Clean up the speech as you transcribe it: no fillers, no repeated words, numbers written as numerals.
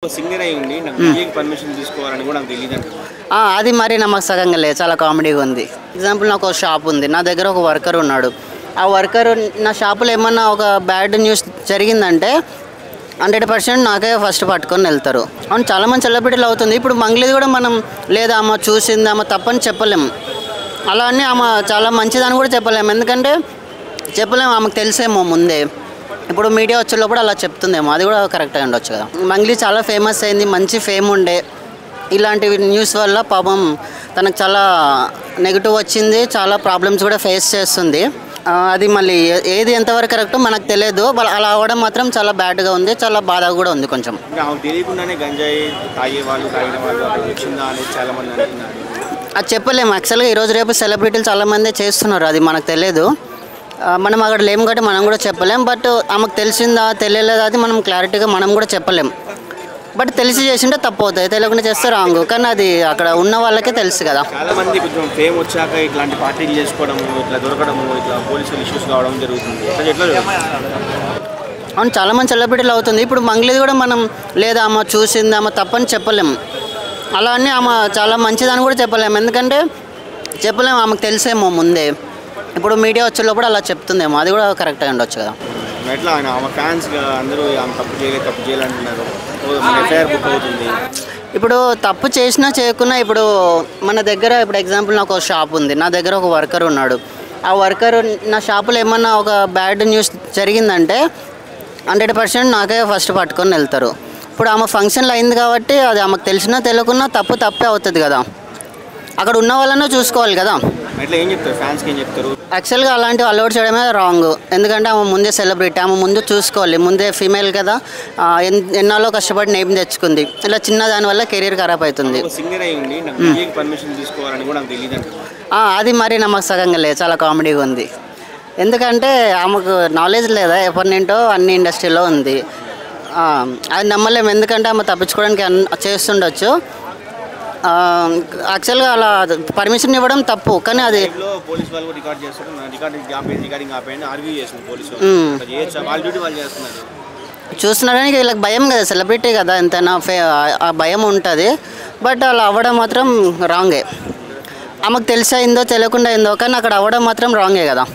Singer అయి ఉండి నాకు డీజేకి పర్మిషన్ తీసుకోవాలని కూడా నాకు తెలియదు అంటున్నాను. అది మరి నమ్మకంగా లేదు, చాలా కామెడీగా ఉంది. ఎగ్జాంపుల్ నాకు ఒక షాప్ ఉంది, నా దగ్గర ఒక వర్కర్ ఉన్నాడు. ఆ వర్కర్ నా షాపులో ఏమన్నా ఒక బ్యాడ్ న్యూస్ జరిగిందంటే 100% నాకే ఫస్ట్ పట్టుకొని వెళ్తారు. అవును, చాలామంది సెలబ్రిటీలు అవుతుంది. ఇప్పుడు మంగ్లీది కూడా మనం లేదా ఆమె చూసింది ఆమె తప్పని చెప్పలేము, అలా అని ఆమె చాలా మంచిదని కూడా చెప్పలేము. ఎందుకంటే చెప్పలేము, ఆమెకు తెలిసేమో ముందే. ఇప్పుడు మీడియా వచ్చేటప్పుడు అలా చెప్తుందేమో, అది కూడా కరెక్ట్గా ఉండొచ్చు కదా. మంగ్లీ చాలా ఫేమస్ అయింది, మంచి ఫేమ్ ఉండే. ఇలాంటి న్యూస్ వల్ల పాపం తనకు చాలా నెగిటివ్ వచ్చింది, చాలా ప్రాబ్లమ్స్ కూడా ఫేస్ చేస్తుంది. అది మళ్ళీ ఏది ఎంతవరకు కరెక్టో మనకు తెలియదు. అలా అవ్వడం మాత్రం చాలా బ్యాడ్గా ఉంది, చాలా బాధ కూడా ఉంది కొంచెం. తెలియకుండానే గంజాయి తాగిన వాళ్ళు వచ్చిందా అనేది చాలా మంది అంటున్నారు. అది చెప్పలేము. యాక్చువల్గా ఈరోజు రేపు సెలబ్రిటీలు చాలామంది చేస్తున్నారు, అది మనకు తెలియదు. మనం అక్కడ లేము కాబట్టి మనం కూడా చెప్పలేం. బట్ ఆమెకు తెలిసిందా తెలియలేదా అది మనం క్లారిటీగా మనం కూడా చెప్పలేం. బట్ తెలిసి చేసింటే తప్పు అవుతుంది, తెలియకుండా చేస్తే రాంగ్. కానీ అది అక్కడ ఉన్న వాళ్ళకే తెలుసు కదా. చాలా మంది కొంచెం ఫేమ్ వచ్చాక ఇట్లాంటి పార్టీలు చేసుకోవడము, ఇట్లా దొరకడము, ఇట్లా పోలీసులు ఇష్యూస్ కావడం జరుగుతుంది. అవును, చాలామంది సెలబ్రిటీలు అవుతుంది. ఇప్పుడు మంగ్లీది కూడా మనం లేదా ఆమె చూసింది ఆమె తప్పని చెప్పలేము, అలా అని ఆమె చాలా మంచిదని కూడా చెప్పలేము. ఎందుకంటే చెప్పలేము, ఆమెకు తెలిసేమో ముందే. ఇప్పుడు మీడియా వచ్చేటప్పుడు అలా చెప్తుందేమో, అది కూడా కరెక్ట్గా ఉండొచ్చు కదా. ఎట్లా ఆమె ఫ్యాన్స్ అందరూ ఆమె తప్పు చేయాలంటున్నారు, ఎఫ్ఐఆర్ బుక్ అవుతుంది. ఇప్పుడు తప్పు చేసినా చేయకున్నా, ఇప్పుడు మన దగ్గర ఇప్పుడు ఎగ్జాంపుల్ నాకు ఒక షాప్ ఉంది, నా దగ్గర ఒక వర్కర్ ఉన్నాడు. ఆ వర్కర్ నా షాపులో ఏమన్నా ఒక బ్యాడ్ న్యూస్ జరిగిందంటే 100% నాకే ఫస్ట్ పట్టుకొని వెళ్తారు. ఇప్పుడు ఆమె ఫంక్షన్లో అయింది కాబట్టి అది ఆమెకు తెలిసినా తెలియకున్నా తప్పే అవుతుంది కదా. అక్కడ ఉన్న వాళ్ళనే చూసుకోవాలి కదా. అట్లా ఏం చెప్తారు ఫ్యాన్స్కి, ఏం చెప్తారు? యాక్చువల్గా అలాంటివి అలవాటు చేయడమే రాంగ్. ఎందుకంటే ఆమె ముందే సెలబ్రిటీ, ఆమె ముందు చూసుకోవాలి. ముందే ఫీమేల్ కదా, ఎన్నాళ్ళో కష్టపడి నేమ్ తెచ్చుకుంది. ఇలా చిన్న దానివల్ల కెరీర్ ఖరాబ్ అవుతుంది. సింగర్ అయి ఉండి నాకు డీజేకి పర్మిషన్ తీసుకోవాలని కూడా నాకు తెలియదు అంటున్నాను. అది మరి నమ్మకంగా లేదు, చాలా కామెడీగా ఉంది. ఎందుకంటే ఆమెకు నాలెడ్జ్ లేదా, ఎప్పటి నుంటో అన్ని ఇండస్ట్రీలో ఉంది. అది నమ్మలేము, ఎందుకంటే ఆమె తప్పించుకోవడానికి చేస్తుండొచ్చు. యాక్చువల్గా అలా పర్మిషన్ ఇవ్వడం తప్పు, కానీ అది పోలీస్ వాళ్ళు రికార్డ్ చేస్తారు, రికార్డింగ్ ఆపేయండి ఆర్గ్యూ చేస్తుంది పోలీసు వాళ్ళ డ్యూటీ వాళ్ళు చేస్తున్నారు. చూస్తున్నారని వీళ్ళకి భయం కదా, సెలబ్రిటీ కదా, ఎంతైనా ఆ భయం ఉంటుంది. బట్ అలా అవ్వడం మాత్రం రాంగే. ఆమెకు తెలిసి అయిందో తెలియకుండా అయిందో, కానీ అక్కడ అవ్వడం మాత్రం రాంగే కదా.